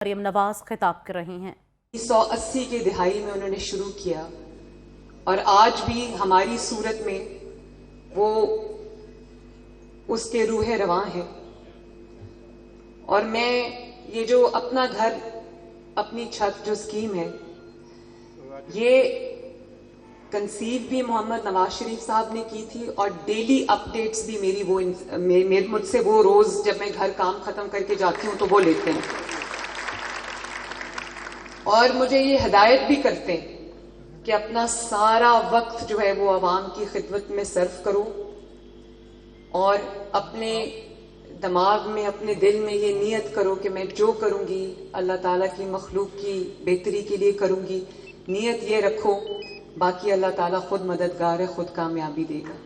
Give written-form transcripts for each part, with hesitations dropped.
مریم نواز خطاب کر رہی ہیں۔ 1980 کے دہائی میں انہوں نے شروع کیا اور آج بھی ہماری صورت میں وہ اس کے روح رواں ہے۔ اور میں یہ جو اپنا گھر اپنی چھت جو اسکیم ہے، یہ کنسیو بھی محمد نواز شریف صاحب نے کی تھی اور ڈیلی اپڈیٹس بھی مجھ سے وہ روز جب میں گھر کام ختم کر کے جاتی ہوں تو وہ لیتے ہیں اور مجھے یہ ہدایت بھی کرتے ہیں کہ اپنا سارا وقت جو ہے وہ عوام کی خدمت میں صرف کرو اور اپنے دماغ میں اپنے دل میں یہ نیت کرو کہ میں جو کروں گی اللہ تعالیٰ کی مخلوق کی بہتری کے لیے کروں گی۔ نیت یہ رکھو، باقی اللہ تعالیٰ خود مددگار ہے، خود کامیابی دے گا۔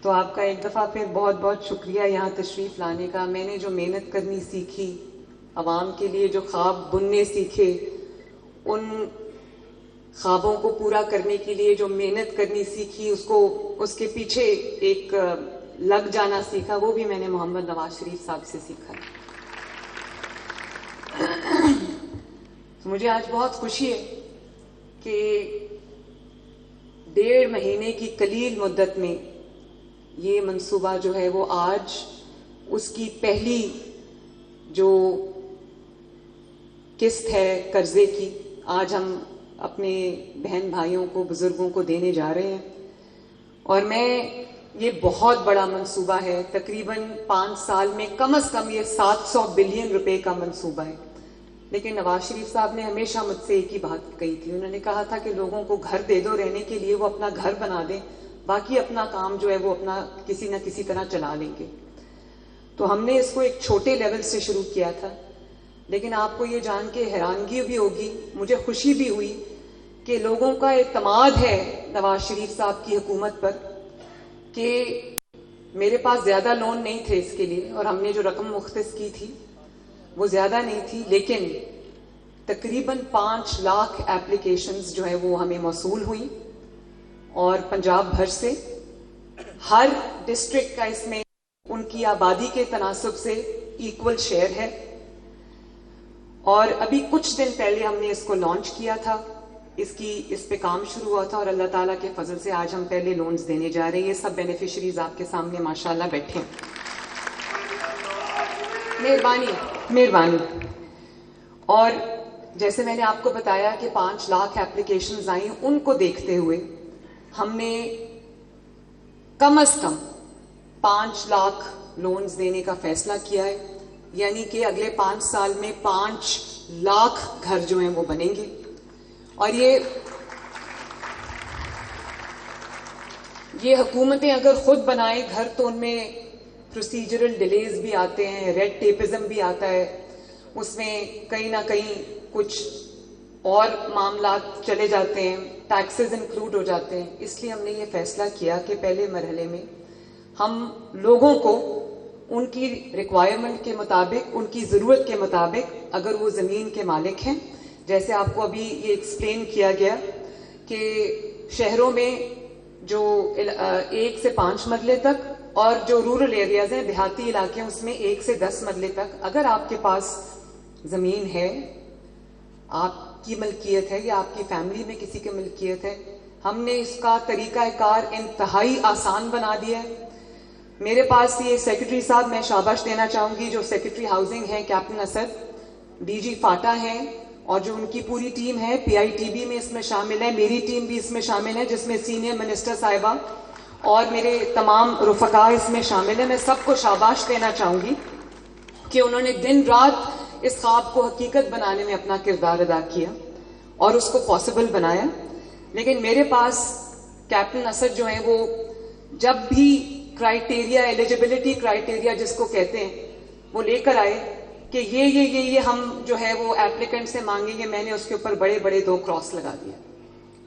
تو آپ کا ایک دفعہ پھر بہت بہت شکریہ یہاں تشریف لانے کا۔ میں نے جو محنت کرنی سیکھی، عوام کے لیے جو خواب بننے سیکھے، ان خوابوں کو پورا کرنے کے لیے جو محنت کرنی سیکھی، اس کے پیچھے ایک لگ جانا سیکھا، وہ بھی میں نے محمد نواز شریف صاحب سے سیکھا۔ مجھے آج بہت خوشی ہے کہ 1.5 مہینے کی قلیل مدت میں یہ منصوبہ جو ہے وہ آج اس کی پہلی جو قسط ہے قرضے کی، آج ہم اپنے بہن بھائیوں کو، بزرگوں کو دینے جا رہے ہیں۔ اور یہ بہت بڑا منصوبہ ہے، تقریباً 5 سال میں کم از کم یہ 700 بلین روپے کا منصوبہ ہے۔ لیکن نواز شریف صاحب نے ہمیشہ مجھ سے ایک ہی بات کہی تھی، انہوں نے کہا تھا کہ لوگوں کو گھر دے دو رہنے کے لیے، وہ اپنا گھر بنا دیں، باقی اپنا کام جو ہے وہ اپنا کسی نہ کسی طرح چلا لیں گے۔ تو ہم نے اس کو ایک چھوٹے لیول سے شروع کیا تھا، لیکن آپ کو یہ جان کے حیرانگی بھی ہوگی، مجھے خوشی بھی ہوئی کہ لوگوں کا اعتماد ہے نواز شریف صاحب کی حکومت پر کہ میرے پاس زیادہ لون نہیں تھے اس کے لیے، اور ہم نے جو رقم مختص کی تھی وہ زیادہ نہیں تھی، لیکن تقریباً 5 لاکھ ایپلیکیشنز جو ہے وہ ہمیں موصول ہوئی، اور پنجاب بھر سے ہر ڈسٹرکٹ کا اس میں ان کی آبادی کے تناسب سے ایکول شیئر ہے۔ اور ابھی کچھ دن پہلے ہم نے اس کو لانچ کیا تھا، اس پہ کام شروع ہوا تھا، اور اللہ تعالیٰ کے فضل سے آج ہم پہلے لونز دینے جا رہے ہیں۔ یہ سب بینیفیشریز آپ کے سامنے ماشاءاللہ بیٹھے ہیں۔ مہربانی۔ اور جیسے میں نے آپ کو بتایا کہ 5 لاکھ ایپلیکیشنز آئیں، ان کو دیکھتے ہوئے ہم نے کم از کم 5 لاکھ لونز دینے کا فیصلہ کیا ہے، یعنی کہ اگلے 5 سال میں 5 لاکھ گھر جو ہیں وہ بنیں گے۔ اور یہ حکومتیں اگر خود بنائیں گھر تو ان میں پروسیجرل ڈیلیز بھی آتے ہیں، ریڈ ٹیپزم بھی آتا ہے، اس میں کہیں نہ کہیں کچھ اور معاملات چلے جاتے ہیں، ٹیکسز انکلوڈ ہو جاتے ہیں۔ اس لیے ہم نے یہ فیصلہ کیا کہ پہلے مرحلے میں ہم لوگوں کو ان کی ریکوائرمنٹ کے مطابق، ان کی ضرورت کے مطابق، اگر وہ زمین کے مالک ہیں، جیسے آپ کو ابھی یہ ایکسپلین کیا گیا کہ شہروں میں جو 1 سے 5 مرلے تک، اور جو رورل ایریاز ہیں، دیہاتی علاقے ہیں، اس میں 1 سے 10 مرلے تک، اگر آپ کے پاس زمین ہے، آپ کی ملکیت ہے یا آپ کی فیملی میں کسی کی ملکیت ہے، ہم نے اس کا طریقہ کار انتہائی آسان بنا دیا ہے۔ میرے پاس یہ سیکرٹری صاحب، میں شاباش دینا چاہوں گی، جو سیکرٹری ہاؤسنگ ہیں captain Asad, D G FATA ہیں، اور جو ان کی پوری ٹیم ہے، پی آئی ٹی بی میں اس میں شامل ہے، میری ٹیم بھی اس میں شامل ہے، جس میں سینئر منسٹر صاحبہ اور میرے تمام رفقا اس میں شامل ہیں۔ میں سب کو شاباش دینا چاہوں گی کہ انہوں نے دن رات اس خواب کو حقیقت بنانے میں اپنا کردار ادا کیا اور اس کو پاسبل بنایا۔ لیکن میرے پاس کیپٹن اسد جو ہیں، وہ جب بھی کرائیٹیریا، ایلیجیبلٹی کرائیٹیریا جس کو کہتے ہیں، وہ لے کر آئے کہ یہ ہم جو ہے وہ ایپلیکنٹ سے مانگیں گے، میں نے اس کے اوپر بڑے بڑے 2 کراس لگا دیا۔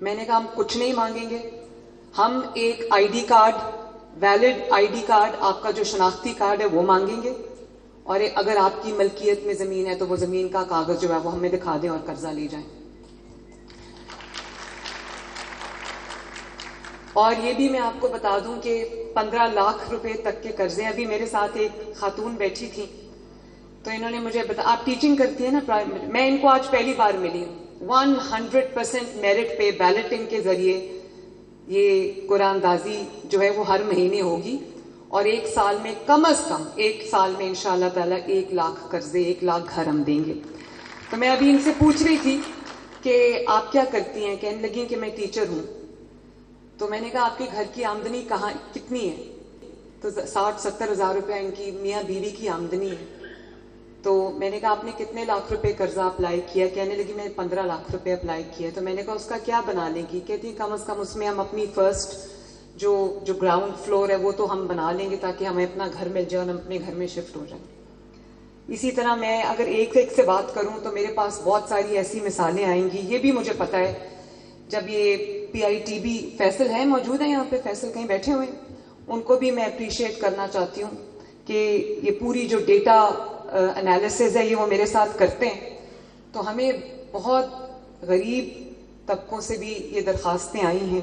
میں نے کہا ہم کچھ نہیں مانگیں گے، ہم ایک I D card, valid I D card, آپ کا جو شناختی کارڈ ہے وہ مانگیں گے، اور اگر آپ کی ملکیت میں زمین ہے تو وہ زمین کا کاغذ جو ہے وہ ہمیں دکھا دیں اور قرضہ لے جائیں۔ اور یہ بھی میں آپ کو بتا دوں کہ 15 لاکھ روپے تک کے قرضے، ابھی میرے ساتھ ایک خاتون بیٹھی تھی، تو انہوں نے مجھے بتا, آپ ٹیچنگ کرتی ہیں نا, میں ان کو آج پہلی بار ملی ہوں. 100% میرٹ پہ بیلٹنگ کے ذریعے یہ قرآن اندازی جو ہے وہ ہر مہینے ہوگی, اور ایک سال میں کم از کم ایک سال میں انشاءاللہ تعالیٰ 1 لاکھ قرضے, 1 لاکھ گھر ہم دیں گے. تو میں ابھی ان سے پوچھ رہی تھی کہ آپ کیا کرتی ہیں, کہنے لگی کہ میں ٹیچر ہوں. تو میں نے کہا آپ کے گھر کی آمدنی کتنی ہے؟ تو 60-70 ہزار روپیہ ان کی میاں بیوی کی آمدنی ہے. تو میں نے کہا آپ نے کتنے لاکھ روپے قرضہ اپلائی کیا؟ کہنے لگی میں 15 لاکھ روپے اپلائی کیا. تو میں نے کہا اس کا کیا بنا لیں گی؟ کہتی کم از کم اس میں ہم اپنی فرسٹ جو گراؤنڈ فلور ہے وہ تو ہم بنا لیں گے تاکہ ہمیں اپنا گھر مل جائے اور ہم اپنے گھر میں شفٹ ہو جائیں. اسی طرح میں اگر ایک سے بات کروں تو میرے پاس بہت ساری ایسی مثالیں آئیں گی. یہ بھی مجھے پتا ہے, جب یہ PITB فیصل ہے, موجود ہیں یہاں پہ, فیصل کہیں بیٹھے ہوئے ہیں, ان کو بھی میں اپریشیٹ کرنا چاہتی ہوں کہ یہ پوری جو ڈیٹا انالیسز ہے یہ وہ میرے ساتھ کرتے ہیں. تو ہمیں بہت غریب طبقوں سے بھی یہ درخواستیں آئی ہیں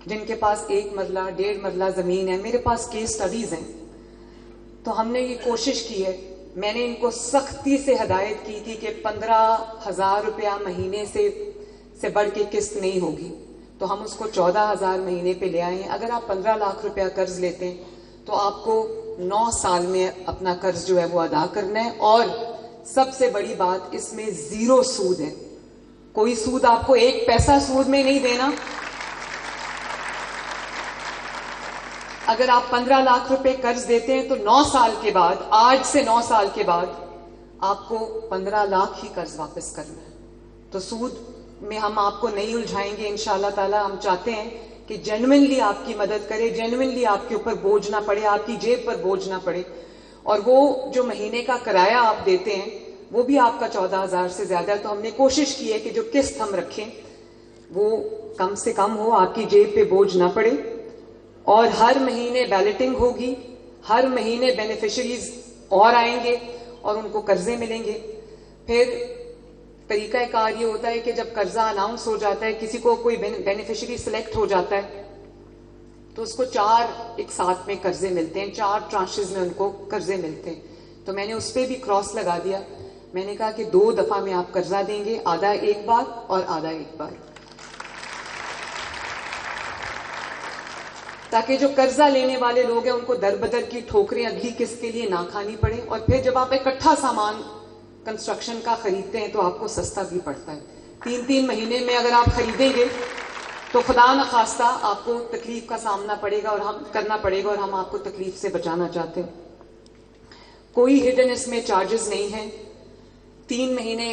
جن کے پاس 1 مرلہ 1.5 مرلہ زمین ہے. میرے پاس کیس سٹڈیز ہیں. تو ہم نے یہ کوشش کی ہے, میں نے ان کو سختی سے ہدایت کی تھی کہ 15,000 روپیہ مہینے سے بڑھ کے قسط نہیں ہوگی. تو ہم اس کو 14,000 مہینے پہ لے آئے ہیں. اگر آپ 15 لاکھ روپیہ قرض لیتے ہیں تو آپ کو 9 سال میں اپنا قرض جو ہے وہ ادا کرنا ہے. اور سب سے بڑی بات, اس میں 0 سود ہے. کوئی سود, آپ کو 1 پیسہ سود میں نہیں دینا. اگر آپ 15 لاکھ روپے قرض دیتے ہیں تو 9 سال کے بعد, آج سے 9 سال کے بعد آپ کو 15 لاکھ ہی قرض واپس کرنا ہے. تو سود میں ہم آپ کو نہیں الجھائیں گے انشاءاللہ تعالی. ہم چاہتے ہیں کہ جینوئنلی آپ کی مدد کرے, جینوئنلی آپ کے اوپر بوجھ نہ پڑے, آپ کی جیب پر بوجھ نہ پڑے. اور وہ جو مہینے کا کرایہ آپ دیتے ہیں وہ بھی آپ کا 14,000 سے زیادہ ہے. تو ہم نے کوشش کی ہے کہ جو قسط ہم رکھیں وہ کم سے کم ہو, آپ کی جیب پہ بوجھ نہ پڑے. اور ہر مہینے بیلٹنگ ہوگی, ہر مہینے بینیفیشریز اور آئیں گے اور ان کو قرضے ملیں گے. پھر طریقہ کار یہ ہوتا ہے کہ جب قرضہ اناؤنس ہو جاتا ہے, کسی کو کوئی بینیفیشری سلیکٹ ہو جاتا ہے تو اس کو 4 ایک ساتھ میں قرضے ملتے ہیں, 4 ٹرانشز میں ان کو قرضے ملتے ہیں. تو میں نے اس پہ بھی کراس لگا دیا. میں نے کہا کہ 2 دفعہ میں آپ قرضہ دیں گے, آدھا ایک بار اور آدھا ایک بار, تاکہ جو قرضہ لینے والے لوگ ہیں ان کو در بدر کی ٹھوکریں اگلی قسط کے لیے نہ کھانی پڑے. اور پھر جب آپ اکٹھا سامان کنسٹرکشن کا خریدتے ہیں تو آپ کو سستا بھی پڑتا ہے. 3 مہینے میں اگر آپ خریدیں گے تو خدا نخواستہ آپ کو تکلیف کا سامنا پڑے گا اور ہم کرنا پڑے گا, اور ہم آپ کو تکلیف سے بچانا چاہتے ہیں. کوئی ہڈن اس میں چارجز نہیں ہیں. 3 مہینے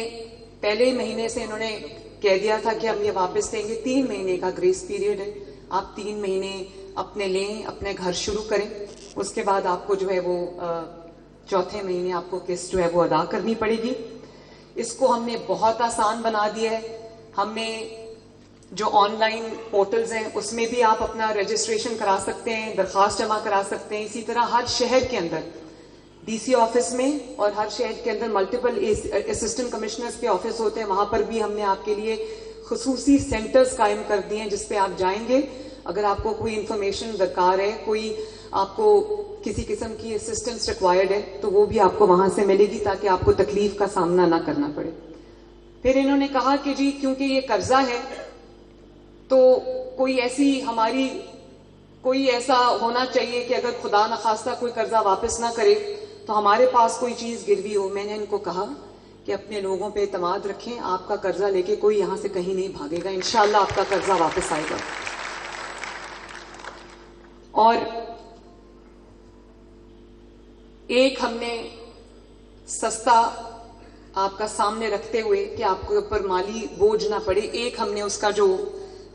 پہلے مہینے سے انہوں نے کہہ دیا تھا کہ ہم یہ واپس دیں گے. 3 مہینے کا گریس پیریڈ ہے. آپ 3 مہینے اپنے لیں, اپنے گھر شروع کریں. اس کے بعد آپ کو جو ہے وہ 4تھے مہینے آپ کو قسط جو ہے وہ ادا کرنی پڑے گی. اس کو ہم نے بہت آسان بنا دیا ہے. ہم نے جو آن لائن پورٹلز ہیں اس میں بھی آپ اپنا رجسٹریشن کرا سکتے ہیں, درخواست جمع کرا سکتے ہیں. اسی طرح ہر شہر کے اندر DC آفس میں اور ہر شہر کے اندر ملٹیپل اسسٹنٹ کمشنرز کے آفس ہوتے ہیں, وہاں پر بھی ہم نے آپ کے لیے خصوصی سینٹرز قائم کر دیے ہیں جس پہ آپ جائیں گے. اگر آپ کو کوئی انفارمیشن درکار ہے, کوئی آپ کو کسی قسم کی اسسٹنس ریکوائرڈ ہے, تو وہ بھی آپ کو وہاں سے ملے گی تاکہ آپ کو تکلیف کا سامنا نہ کرنا پڑے. پھر انہوں نے کہا کہ جی کیونکہ یہ قرضہ ہے تو کوئی ایسا ہونا چاہیے کہ اگر خدا نخواستہ کوئی قرضہ واپس نہ کرے تو ہمارے پاس کوئی چیز گروی ہو. میں نے ان کو کہا کہ اپنے لوگوں پہ اعتماد رکھیں, آپ کا قرضہ لے کے کوئی یہاں سے کہیں نہیں بھاگے گا, انشاءاللہ آپ کا قرضہ واپس آئے گا. اور ایک ہم نے سستا آپ کا سامنے رکھتے ہوئے کہ آپ کے اوپر مالی بوجھ نہ پڑے, ایک ہم نے اس کا جو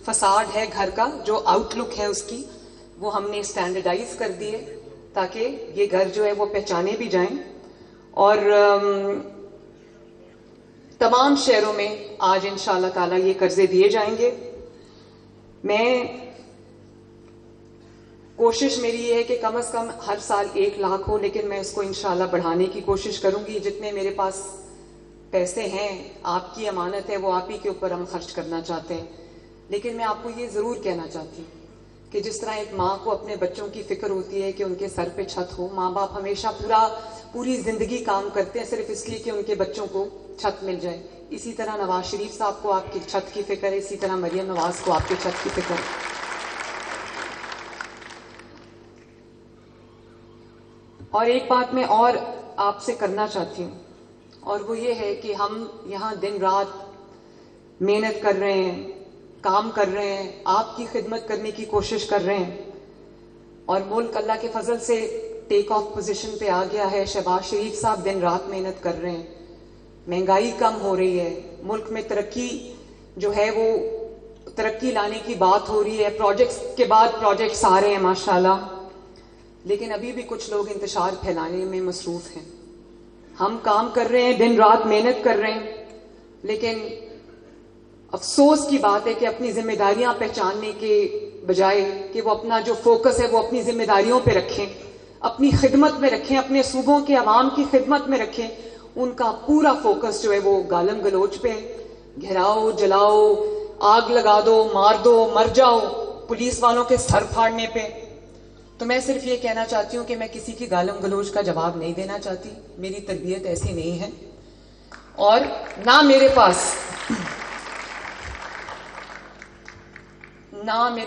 فساد ہے گھر کا, جو آؤٹ لک ہے اس کی, وہ ہم نے اسٹینڈرڈائز کر دی ہے تاکہ یہ گھر جو ہے وہ پہچانے بھی جائیں. اور تمام شہروں میں آج انشاءاللہ تعالی یہ قرضے دیے جائیں گے. میں کوشش میری یہ ہے کہ کم از کم ہر سال 1 لاکھ ہو, لیکن میں اس کو انشاءاللہ بڑھانے کی کوشش کروں گی. جتنے میرے پاس پیسے ہیں, آپ کی امانت ہے, وہ آپ ہی کے اوپر ہم خرچ کرنا چاہتے ہیں. لیکن میں آپ کو یہ ضرور کہنا چاہتی ہوں کہ جس طرح ایک ماں کو اپنے بچوں کی فکر ہوتی ہے کہ ان کے سر پہ چھت ہو, ماں باپ ہمیشہ پوری زندگی کام کرتے ہیں صرف اس لیے کہ ان کے بچوں کو چھت مل جائے. اسی طرح نواز شریف صاحب کو آپ کی چھت کی فکر ہے, اسی طرح مریم نواز کو آپ کی چھت کی فکر ہے. اور ایک بات میں اور آپ سے کرنا چاہتی ہوں, اور وہ یہ ہے کہ ہم یہاں دن رات محنت کر رہے ہیں, کام کر رہے ہیں, آپ کی خدمت کرنے کی کوشش کر رہے ہیں, اور ملک اللہ کے فضل سے ٹیک آف پوزیشن پہ آ گیا ہے. شہباز شریف صاحب دن رات محنت کر رہے ہیں, مہنگائی کم ہو رہی ہے, ملک میں ترقی جو ہے وہ ترقی لانے کی بات ہو رہی ہے, پروجیکٹس کے بعد پروجیکٹس آ رہے ہیں ماشاءاللہ, لیکن ابھی بھی کچھ لوگ انتشار پھیلانے میں مصروف ہیں. ہم کام کر رہے ہیں, دن رات محنت کر رہے ہیں, لیکن افسوس کی بات ہے کہ اپنی ذمہ داریاں پہچاننے کے بجائے کہ وہ اپنا جو فوکس ہے وہ اپنی ذمہ داریوں پہ رکھیں, اپنی خدمت میں رکھیں, اپنے صوبوں کے عوام کی خدمت میں رکھیں. ان کا پورا فوکس جو ہے وہ گالم گلوچ پہ, گھراؤ, جلاؤ, آگ لگا دو, مار دو, مر جاؤ, پولیس والوں کے سر پھاڑنے پہ. تو میں صرف یہ کہنا چاہتی ہوں کہ میں کسی کی گالم گلوچ کا جواب نہیں دینا چاہتی, میری تربیت ایسی نہیں ہے, اور نہ میرے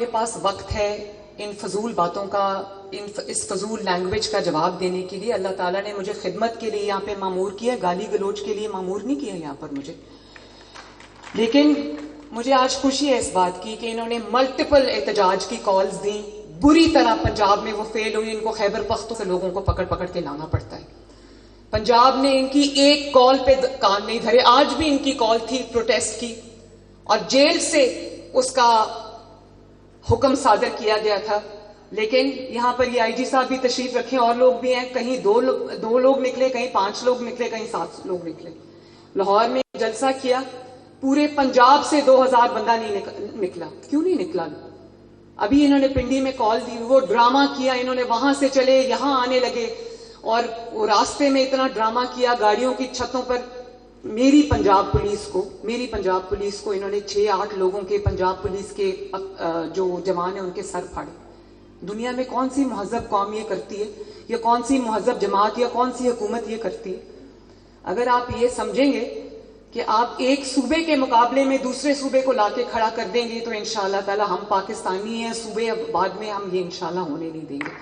پاس وقت ہے ان فضول باتوں کا, اس فضول لینگویج کا جواب دینے کے لیے. اللہ تعالیٰ نے مجھے خدمت کے لیے یہاں پہ مامور کیا, گالی گلوچ کے لیے مامور نہیں کیا یہاں پر مجھے. لیکن مجھے آج خوشی ہے اس بات کی کہ انہوں نے ملٹیپل احتجاج کی کالز دیں, بری طرح پنجاب میں وہ فیل ہوئی, ان کو خیبر پختونخوا سے لوگوں کو پکڑ پکڑ کے لانا پڑتا ہے. پنجاب نے ان کی ایک کال پہ کان نہیں دھرے. آج بھی ان کی کال تھی پروٹیسٹ کی, اور جیل سے اس کا حکم صادر کیا گیا تھا. لیکن یہاں پر یہ آئی جی صاحب بھی تشریف رکھیں, اور لوگ بھی ہیں, کہیں دو لوگ نکلے, کہیں 5 لوگ نکلے, کہیں 7 لوگ نکلے. لاہور میں جلسہ کیا, پورے پنجاب سے 2000 بندہ نہیں نکلا. کیوں نہیں نکلا؟ ابھی انہوں نے پنڈی میں کال دی, وہ ڈرامہ کیا, انہوں نے وہاں سے چلے یہاں آنے لگے, اور وہ راستے میں اتنا ڈرامہ کیا گاڑیوں کی چھتوں پر. میری پنجاب پولیس کو انہوں نے 6-8 لوگوں کے, پنجاب پولیس کے جو جوان ہیں ان کے سر پھاڑے. دنیا میں کون سی مہذب قوم یہ کرتی ہے, یا کون سی مہذب جماعت یا کون سی حکومت یہ کرتی ہے؟ اگر آپ یہ سمجھیں گے کہ آپ ایک صوبے کے مقابلے میں دوسرے صوبے کو لا کے کھڑا کر دیں گے, تو انشاءاللہ تعالی ہم پاکستانی ہیں, صوبے بعد میں ہم یہ انشاءاللہ ہونے نہیں دیں گے.